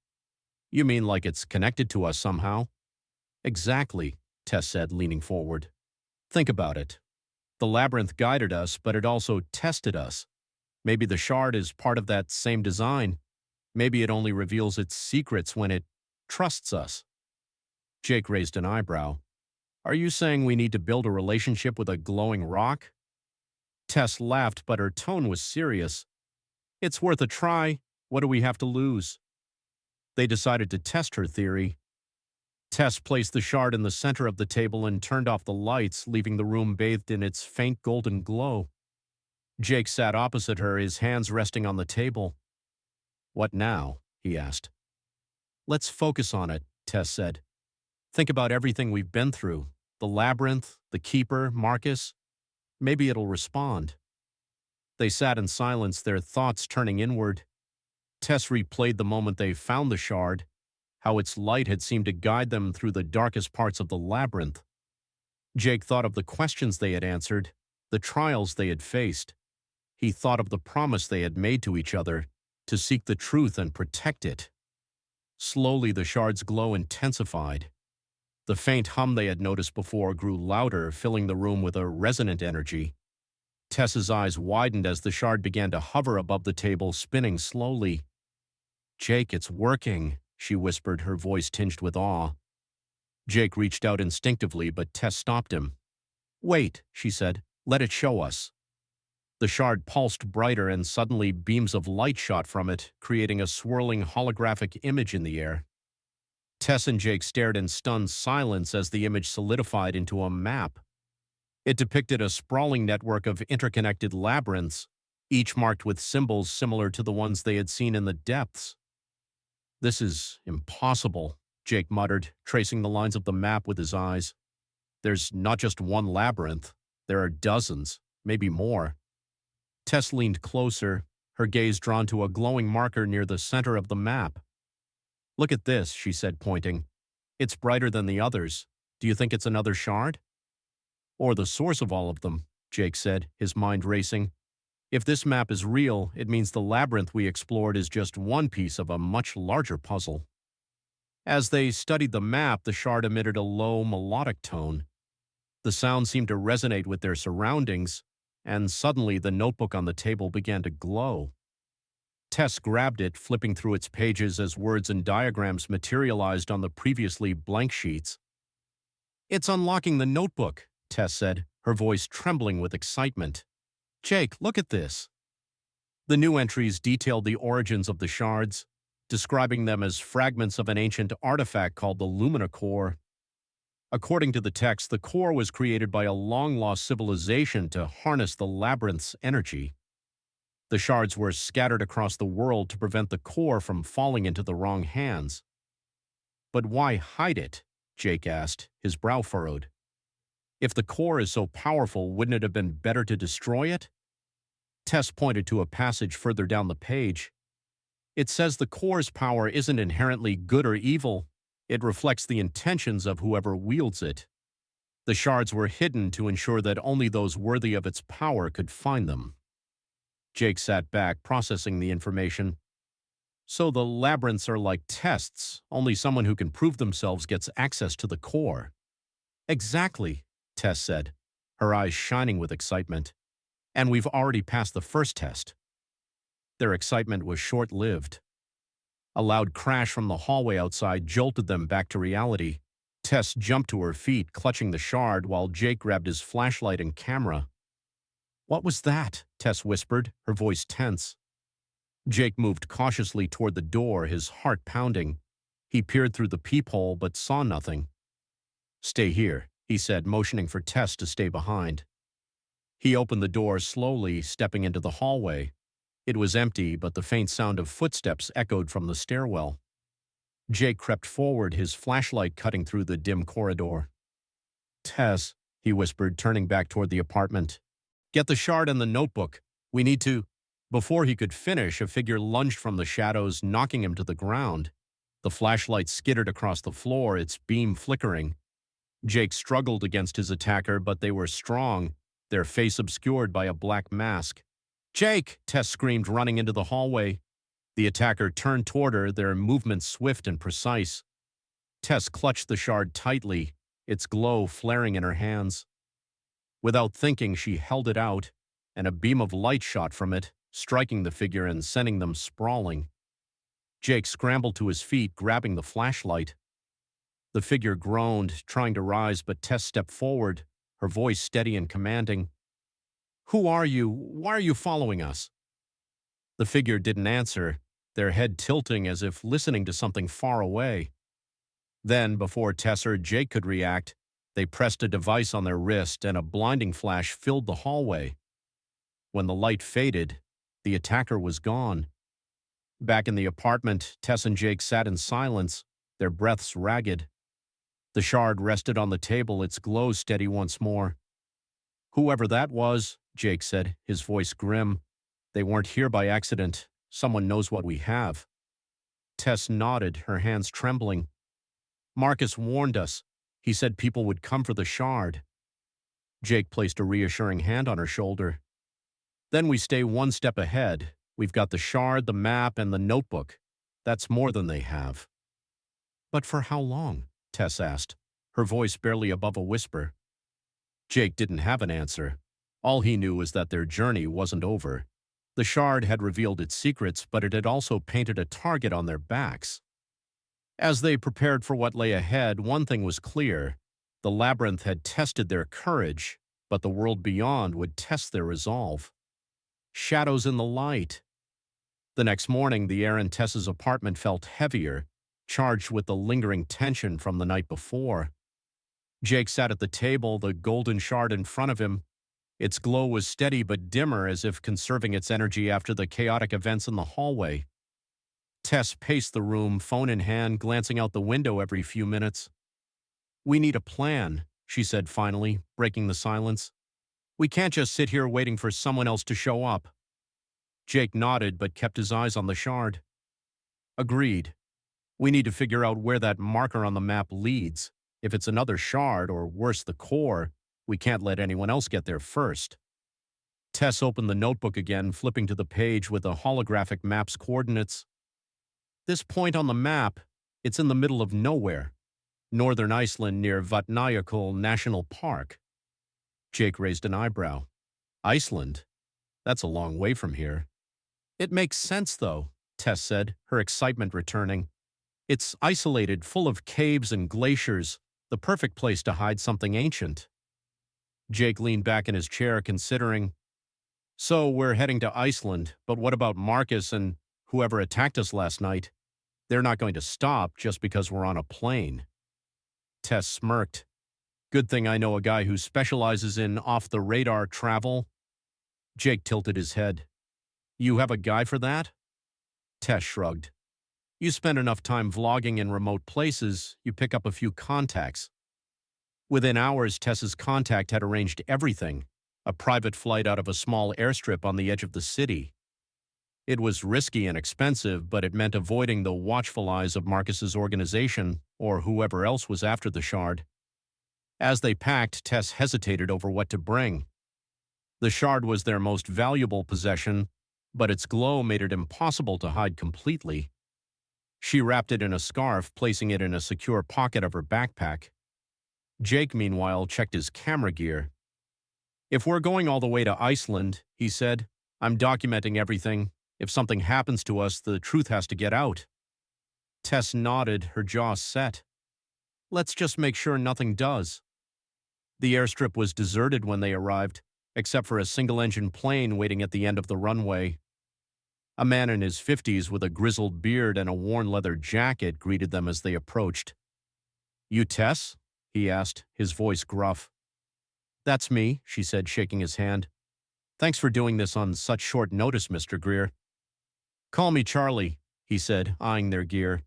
"You mean like it's connected to us somehow?" "Exactly," Tess said, leaning forward. "Think about it. The labyrinth guided us, but it also tested us. Maybe the shard is part of that same design. Maybe it only reveals its secrets when it trusts us." Jake raised an eyebrow. "Are you saying we need to build a relationship with a glowing rock?" Tess laughed, but her tone was serious. "It's worth a try. What do we have to lose?" They decided to test her theory. Tess placed the shard in the center of the table and turned off the lights, leaving the room bathed in its faint golden glow. Jake sat opposite her, his hands resting on the table. "What now?" he asked. "Let's focus on it," Tess said. "Think about everything we've been through. The labyrinth, the keeper, Marcus. Maybe it'll respond." They sat in silence, their thoughts turning inward. Tess replayed the moment they found the shard, how its light had seemed to guide them through the darkest parts of the labyrinth. Jake thought of the questions they had answered, the trials they had faced. He thought of the promise they had made to each other, to seek the truth and protect it. Slowly, the shard's glow intensified. The faint hum they had noticed before grew louder, filling the room with a resonant energy. Tess's eyes widened as the shard began to hover above the table, spinning slowly. "Jake, it's working," she whispered, her voice tinged with awe. Jake reached out instinctively, but Tess stopped him. "Wait," she said. "Let it show us." The shard pulsed brighter, and suddenly beams of light shot from it, creating a swirling holographic image in the air. Tess and Jake stared in stunned silence as the image solidified into a map. It depicted a sprawling network of interconnected labyrinths, each marked with symbols similar to the ones they had seen in the depths. "This is impossible," Jake muttered, tracing the lines of the map with his eyes. "There's not just one labyrinth. There are dozens, maybe more." Tess leaned closer, her gaze drawn to a glowing marker near the center of the map. "Look at this," she said, pointing. "It's brighter than the others. Do you think it's another shard?" "Or the source of all of them," Jake said, his mind racing. "If this map is real, it means the labyrinth we explored is just one piece of a much larger puzzle." As they studied the map, the shard emitted a low, melodic tone. The sound seemed to resonate with their surroundings, and suddenly the notebook on the table began to glow. Tess grabbed it, flipping through its pages as words and diagrams materialized on the previously blank sheets. "It's unlocking the notebook," Tess said, her voice trembling with excitement. "Jake, look at this." The new entries detailed the origins of the shards, describing them as fragments of an ancient artifact called the Lumina Core. According to the text, the core was created by a long-lost civilization to harness the Labyrinth's energy. The shards were scattered across the world to prevent the core from falling into the wrong hands. "But why hide it?" Jake asked, his brow furrowed. "If the core is so powerful, wouldn't it have been better to destroy it?" Tess pointed to a passage further down the page. "It says the core's power isn't inherently good or evil. It reflects the intentions of whoever wields it. The shards were hidden to ensure that only those worthy of its power could find them." Jake sat back, processing the information. "So the labyrinths are like tests. Only someone who can prove themselves gets access to the core." "Exactly," Tess said, her eyes shining with excitement. "And we've already passed the first test." Their excitement was short-lived. A loud crash from the hallway outside jolted them back to reality. Tess jumped to her feet, clutching the shard, while Jake grabbed his flashlight and camera. "What was that?" Tess whispered, her voice tense. Jake moved cautiously toward the door, his heart pounding. He peered through the peephole but saw nothing. "Stay here," he said, motioning for Tess to stay behind. He opened the door slowly, stepping into the hallway. It was empty, but the faint sound of footsteps echoed from the stairwell. Jake crept forward, his flashlight cutting through the dim corridor. "Tess," he whispered, turning back toward the apartment. "Get the shard and the notebook. We need to—" Before he could finish, a figure lunged from the shadows, knocking him to the ground. The flashlight skittered across the floor, its beam flickering. Jake struggled against his attacker, but they were strong, their face obscured by a black mask. "Jake!" Tess screamed, running into the hallway. The attacker turned toward her, their movements swift and precise. Tess clutched the shard tightly, its glow flaring in her hands. Without thinking, she held it out, and a beam of light shot from it, striking the figure and sending them sprawling. Jake scrambled to his feet, grabbing the flashlight. The figure groaned, trying to rise, but Tess stepped forward, her voice steady and commanding. "Who are you? Why are you following us?" The figure didn't answer, their head tilting as if listening to something far away. Then, before Tess or Jake could react, they pressed a device on their wrist and a blinding flash filled the hallway. When the light faded, the attacker was gone. Back in the apartment, Tess and Jake sat in silence, their breaths ragged. The shard rested on the table, its glow steady once more. "Whoever that was," Jake said, his voice grim, "they weren't here by accident. Someone knows what we have." Tess nodded, her hands trembling. "Marcus warned us. He said people would come for the shard." Jake placed a reassuring hand on her shoulder. "Then we stay one step ahead. We've got the shard, the map, and the notebook. That's more than they have." "But for how long?" Tess asked, her voice barely above a whisper. Jake didn't have an answer. All he knew was that their journey wasn't over. The shard had revealed its secrets, but it had also painted a target on their backs. As they prepared for what lay ahead, one thing was clear. The labyrinth had tested their courage, but the world beyond would test their resolve. Shadows in the light. The next morning, the air in Tess's apartment felt heavier, charged with the lingering tension from the night before. Jake sat at the table, the golden shard in front of him. Its glow was steady but dimmer, as if conserving its energy after the chaotic events in the hallway. Tess paced the room, phone in hand, glancing out the window every few minutes. "We need a plan," she said finally, breaking the silence. "We can't just sit here waiting for someone else to show up." Jake nodded but kept his eyes on the shard. "Agreed. We need to figure out where that marker on the map leads. If it's another shard, or worse, the core, we can't let anyone else get there first." Tess opened the notebook again, flipping to the page with the holographic map's coordinates. "This point on the map, It's in the middle of nowhere, northern Iceland near Vatnajökull National Park. Jake raised an eyebrow. Iceland? That's a long way from here. It makes sense, though, Tess said, her excitement returning. It's isolated, full of caves and glaciers, the perfect place to hide something ancient. Jake leaned back in his chair, considering. So we're heading to Iceland, but what about Marcus and whoever attacked us last night? They're not going to stop just because we're on a plane. Tess smirked. Good thing I know a guy who specializes in off-the-radar travel. Jake tilted his head. You have a guy for that? Tess shrugged. You spend enough time vlogging in remote places, you pick up a few contacts. Within hours, Tess's contact had arranged everything, a private flight out of a small airstrip on the edge of the city. It was risky and expensive, but it meant avoiding the watchful eyes of Marcus's organization or whoever else was after the shard. As they packed, Tess hesitated over what to bring. The shard was their most valuable possession, but its glow made it impossible to hide completely. She wrapped it in a scarf, placing it in a secure pocket of her backpack. Jake, meanwhile, checked his camera gear. If we're going all the way to Iceland, he said, I'm documenting everything. If something happens to us, the truth has to get out. Tess nodded, her jaw set. Let's just make sure nothing does. The airstrip was deserted when they arrived, except for a single-engine plane waiting at the end of the runway. A man in his 50s with a grizzled beard and a worn leather jacket greeted them as they approached. You Tess? He asked, his voice gruff. That's me, she said, shaking his hand. Thanks for doing this on such short notice, Mr. Greer. Call me Charlie, he said, eyeing their gear.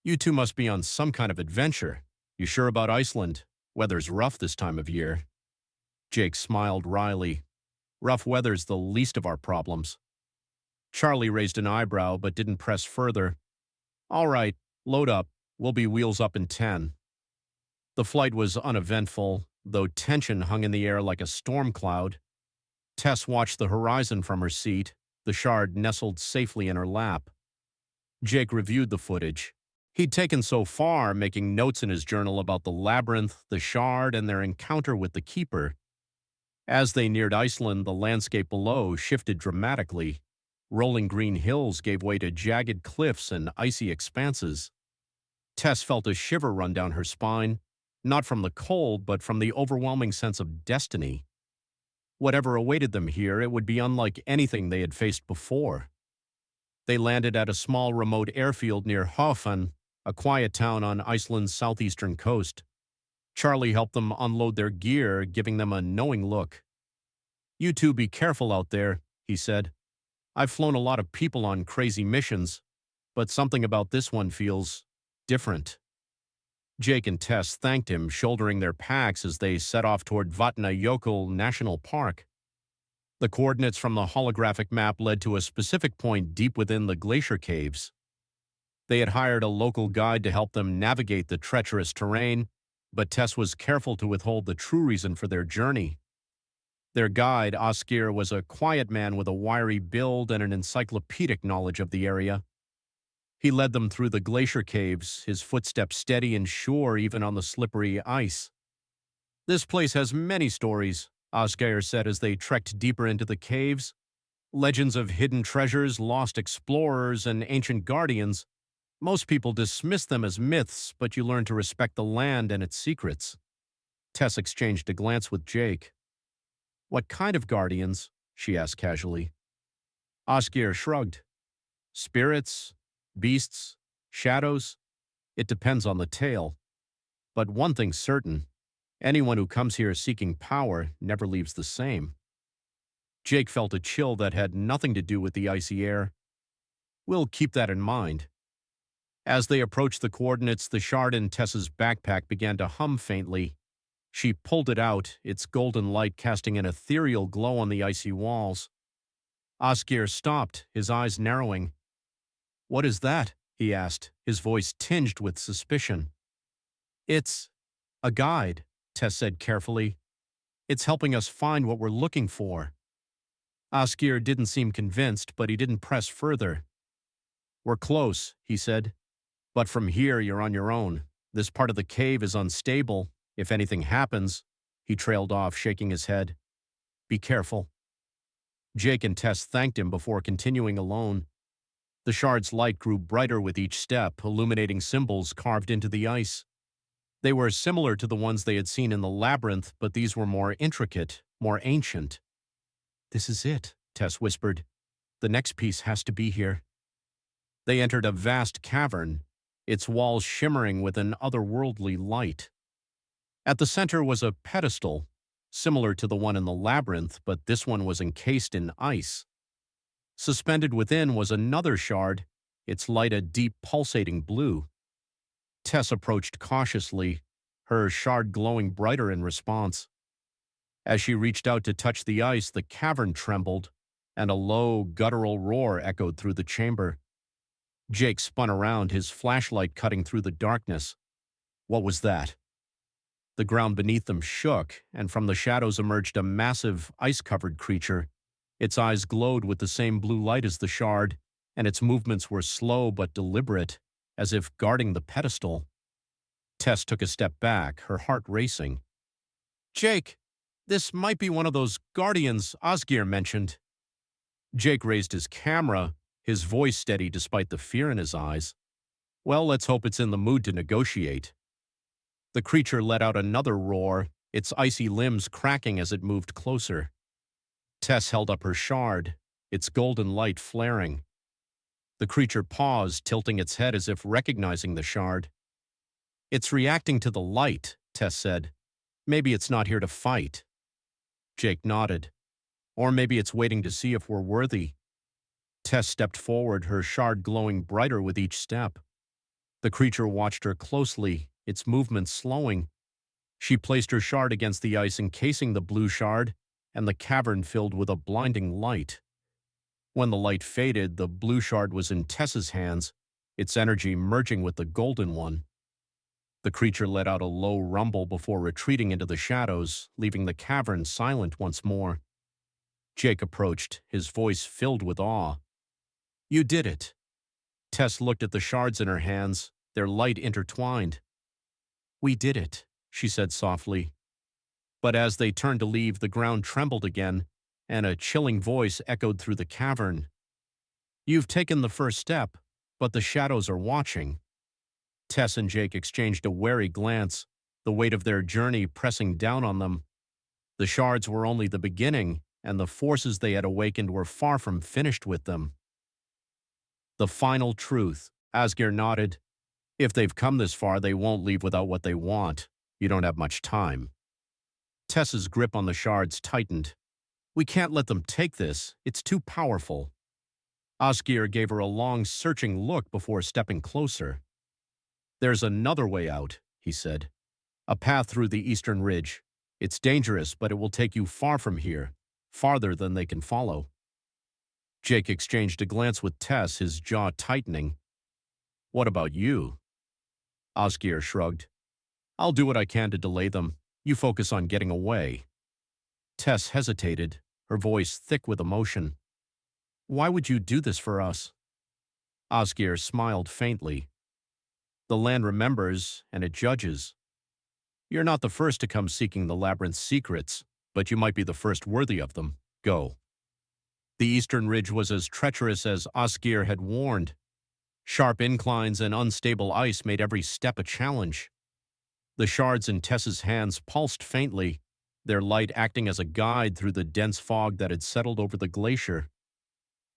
You two must be on some kind of adventure. You sure about Iceland? Weather's rough this time of year. Jake smiled wryly. Rough weather's the least of our problems. Charlie raised an eyebrow but didn't press further. All right, load up. We'll be wheels up in 10. The flight was uneventful, though tension hung in the air like a storm cloud. Tess watched the horizon from her seat, the shard nestled safely in her lap. Jake reviewed the footage. He'd taken so far, making notes in his journal about the labyrinth, the shard, and their encounter with the keeper. As they neared Iceland, the landscape below shifted dramatically. Rolling green hills gave way to jagged cliffs and icy expanses. Tess felt a shiver run down her spine, not from the cold, but from the overwhelming sense of destiny. Whatever awaited them here, it would be unlike anything they had faced before. They landed at a small remote airfield near Höfn, a quiet town on Iceland's southeastern coast. Charlie helped them unload their gear, giving them a knowing look. You two be careful out there, he said. I've flown a lot of people on crazy missions, but something about this one feels different. Jake and Tess thanked him, shouldering their packs as they set off toward Vatnajökull National Park. The coordinates from the holographic map led to a specific point deep within the glacier caves. They had hired a local guide to help them navigate the treacherous terrain, but Tess was careful to withhold the true reason for their journey. Their guide, Ásgeir, was a quiet man with a wiry build and an encyclopedic knowledge of the area. He led them through the glacier caves, his footsteps steady and sure even on the slippery ice. This place has many stories, Ásgeir said as they trekked deeper into the caves. Legends of hidden treasures, lost explorers, and ancient guardians. Most people dismiss them as myths, but you learn to respect the land and its secrets. Tess exchanged a glance with Jake. What kind of guardians? She asked casually. Ásgeir shrugged. Spirits, beasts, shadows. It depends on the tale. But one thing's certain. Anyone who comes here seeking power never leaves the same. Jake felt a chill that had nothing to do with the icy air. We'll keep that in mind. As they approached the coordinates, the shard in Tess's backpack began to hum faintly. She pulled it out, its golden light casting an ethereal glow on the icy walls. Ásgeir stopped, his eyes narrowing. What is that? He asked, his voice tinged with suspicion. It's a guide, Tess said carefully. It's helping us find what we're looking for. Ásgeir didn't seem convinced, but he didn't press further. We're close, he said. But from here, you're on your own. This part of the cave is unstable. If anything happens, he trailed off, shaking his head. Be careful. Jake and Tess thanked him before continuing alone. The shard's light grew brighter with each step, illuminating symbols carved into the ice. They were similar to the ones they had seen in the labyrinth, but these were more intricate, more ancient. This is it, Tess whispered. The next piece has to be here. They entered a vast cavern, its walls shimmering with an otherworldly light. At the center was a pedestal, similar to the one in the labyrinth, but this one was encased in ice. Suspended within was another shard, its light a deep pulsating blue. Tess approached cautiously, her shard glowing brighter in response. As she reached out to touch the ice, the cavern trembled, and a low, guttural roar echoed through the chamber. Jake spun around, his flashlight cutting through the darkness. What was that? The ground beneath them shook, and from the shadows emerged a massive, ice-covered creature. Its eyes glowed with the same blue light as the shard, and its movements were slow but deliberate, as if guarding the pedestal. Tess took a step back, her heart racing. Jake, this might be one of those guardians Osgir mentioned. Jake raised his camera, his voice steady despite the fear in his eyes. Well, let's hope it's in the mood to negotiate. The creature let out another roar, its icy limbs cracking as it moved closer. Tess held up her shard, its golden light flaring. The creature paused, tilting its head as if recognizing the shard. It's reacting to the light, Tess said. Maybe it's not here to fight. Jake nodded. Or maybe it's waiting to see if we're worthy. Tess stepped forward, her shard glowing brighter with each step. The creature watched her closely, its movements slowing. She placed her shard against the ice encasing the blue shard, and the cavern filled with a blinding light. When the light faded, the blue shard was in Tess's hands, its energy merging with the golden one. The creature let out a low rumble before retreating into the shadows, leaving the cavern silent once more. Jake approached, his voice filled with awe. You did it. Tess looked at the shards in her hands, their light intertwined. We did it, she said softly. But as they turned to leave, the ground trembled again, and a chilling voice echoed through the cavern. You've taken the first step, but the shadows are watching. Tess and Jake exchanged a wary glance, the weight of their journey pressing down on them. The shards were only the beginning, and the forces they had awakened were far from finished with them. The final truth, Asgir nodded. If they've come this far, they won't leave without what they want. You don't have much time. Tess's grip on the shards tightened. We can't let them take this. It's too powerful. Asgir gave her a long, searching look before stepping closer. There's another way out, he said. A path through the eastern ridge. It's dangerous, but it will take you far from here, farther than they can follow. Jake exchanged a glance with Tess, his jaw tightening. What about you? Asgir shrugged. I'll do what I can to delay them. You focus on getting away. Tess hesitated, her voice thick with emotion. Why would you do this for us? Asgir smiled faintly. The land remembers, and it judges. You're not the first to come seeking the labyrinth's secrets, but you might be the first worthy of them. Go. The eastern ridge was as treacherous as Asgir had warned. Sharp inclines and unstable ice made every step a challenge. The shards in Tess's hands pulsed faintly, their light acting as a guide through the dense fog that had settled over the glacier.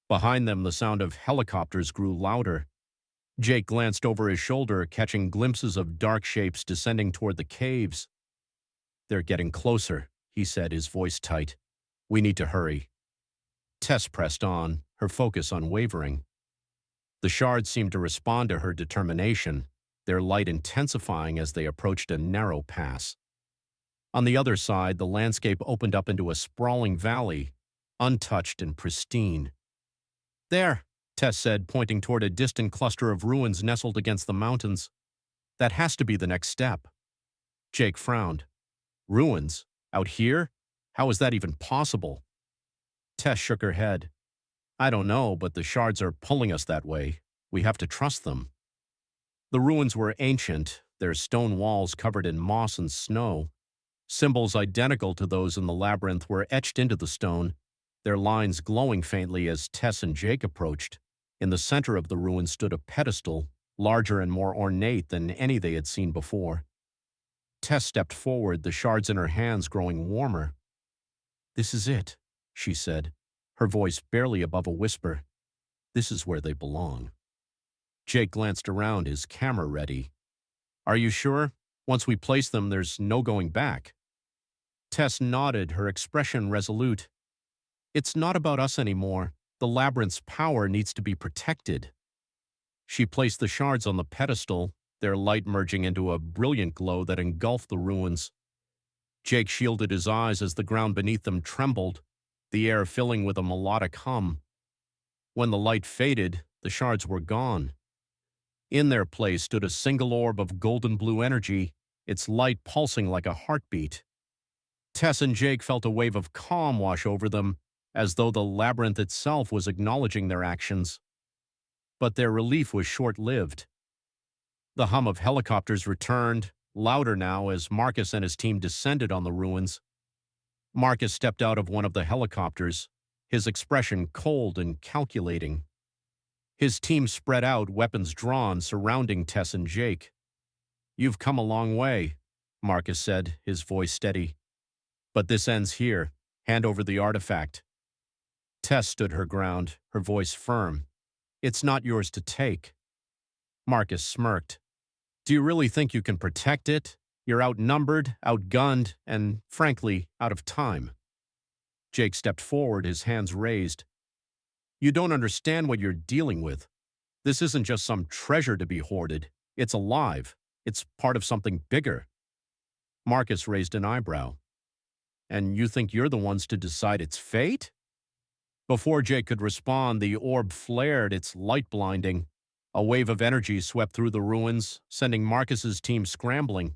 Behind them, the sound of helicopters grew louder. Jake glanced over his shoulder, catching glimpses of dark shapes descending toward the caves. They're getting closer, he said, his voice tight. We need to hurry. Tess pressed on, her focus unwavering. The shards seemed to respond to her determination, their light intensifying as they approached a narrow pass. On the other side, the landscape opened up into a sprawling valley, untouched and pristine. There, Tess said, pointing toward a distant cluster of ruins nestled against the mountains. That has to be the next step. Jake frowned. Ruins? Out here? How is that even possible? Tess shook her head. I don't know, but the shards are pulling us that way. We have to trust them. The ruins were ancient, their stone walls covered in moss and snow. Symbols identical to those in the labyrinth were etched into the stone, their lines glowing faintly as Tess and Jake approached. In the center of the ruin stood a pedestal, larger and more ornate than any they had seen before. Tess stepped forward, the shards in her hands growing warmer. "This is it," she said, her voice barely above a whisper. "This is where they belong." Jake glanced around, his camera ready. "Are you sure? Once we place them, there's no going back." Tess nodded, her expression resolute. "It's not about us anymore. The labyrinth's power needs to be protected." She placed the shards on the pedestal, their light merging into a brilliant glow that engulfed the ruins. Jake shielded his eyes as the ground beneath them trembled, the air filling with a melodic hum. When the light faded, the shards were gone. In their place stood a single orb of golden blue energy, its light pulsing like a heartbeat. Tess and Jake felt a wave of calm wash over them, as though the labyrinth itself was acknowledging their actions. But their relief was short-lived. The hum of helicopters returned, louder now as Marcus and his team descended on the ruins. Marcus stepped out of one of the helicopters, his expression cold and calculating. His team spread out, weapons drawn, surrounding Tess and Jake. "You've come a long way," Marcus said, his voice steady. "But this ends here. Hand over the artifact." Tess stood her ground, her voice firm. "It's not yours to take." Marcus smirked. "Do you really think you can protect it? You're outnumbered, outgunned, and, frankly, out of time." Jake stepped forward, his hands raised. "You don't understand what you're dealing with. This isn't just some treasure to be hoarded. It's alive. It's part of something bigger." Marcus raised an eyebrow. "And you think you're the ones to decide its fate?" Before Jake could respond, the orb flared, its light blinding. A wave of energy swept through the ruins, sending Marcus's team scrambling.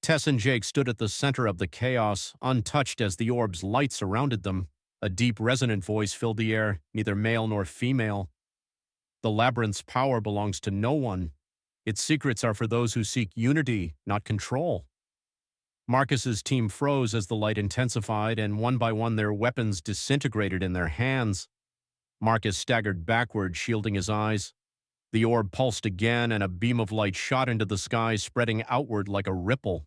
Tess and Jake stood at the center of the chaos, untouched as the orb's light surrounded them. A deep, resonant voice filled the air, neither male nor female. "The labyrinth's power belongs to no one. Its secrets are for those who seek unity, not control." Marcus's team froze as the light intensified, and one by one their weapons disintegrated in their hands. Marcus staggered backward, shielding his eyes. The orb pulsed again, and a beam of light shot into the sky, spreading outward like a ripple.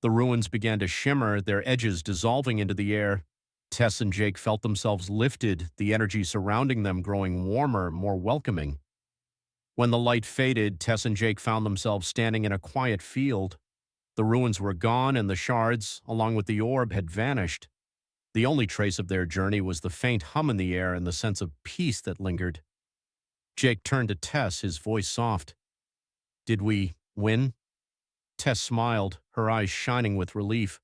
The ruins began to shimmer, their edges dissolving into the air. Tess and Jake felt themselves lifted, the energy surrounding them growing warmer, more welcoming. When the light faded, Tess and Jake found themselves standing in a quiet field. The ruins were gone, and the shards, along with the orb, had vanished. The only trace of their journey was the faint hum in the air and the sense of peace that lingered. Jake turned to Tess, his voice soft. "Did we win?" Tess smiled, her eyes shining with relief.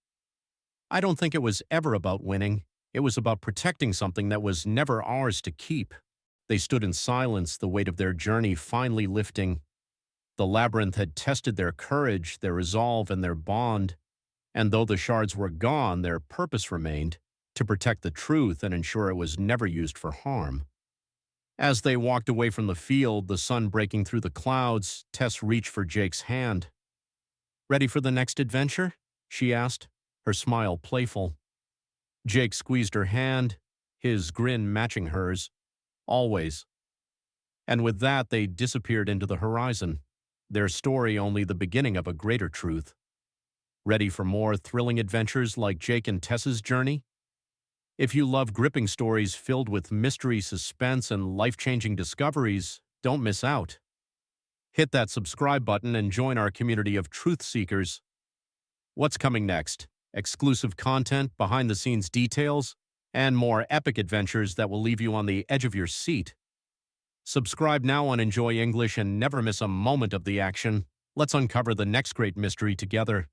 "I don't think it was ever about winning. It was about protecting something that was never ours to keep." They stood in silence, the weight of their journey finally lifting. The labyrinth had tested their courage, their resolve, and their bond. And though the shards were gone, their purpose remained, to protect the truth and ensure it was never used for harm. As they walked away from the field, the sun breaking through the clouds, Tess reached for Jake's hand. "Ready for the next adventure?" she asked, her smile playful. Jake squeezed her hand, his grin matching hers. "Always." And with that, they disappeared into the horizon, their story only the beginning of a greater truth. Ready for more thrilling adventures like Jake and Tess's journey? If you love gripping stories filled with mystery, suspense, and life-changing discoveries, don't miss out. Hit that subscribe button and join our community of truth seekers. What's coming next? Exclusive content, behind-the-scenes details, and more epic adventures that will leave you on the edge of your seat. Subscribe now on Enjoy English and never miss a moment of the action. Let's uncover the next great mystery together.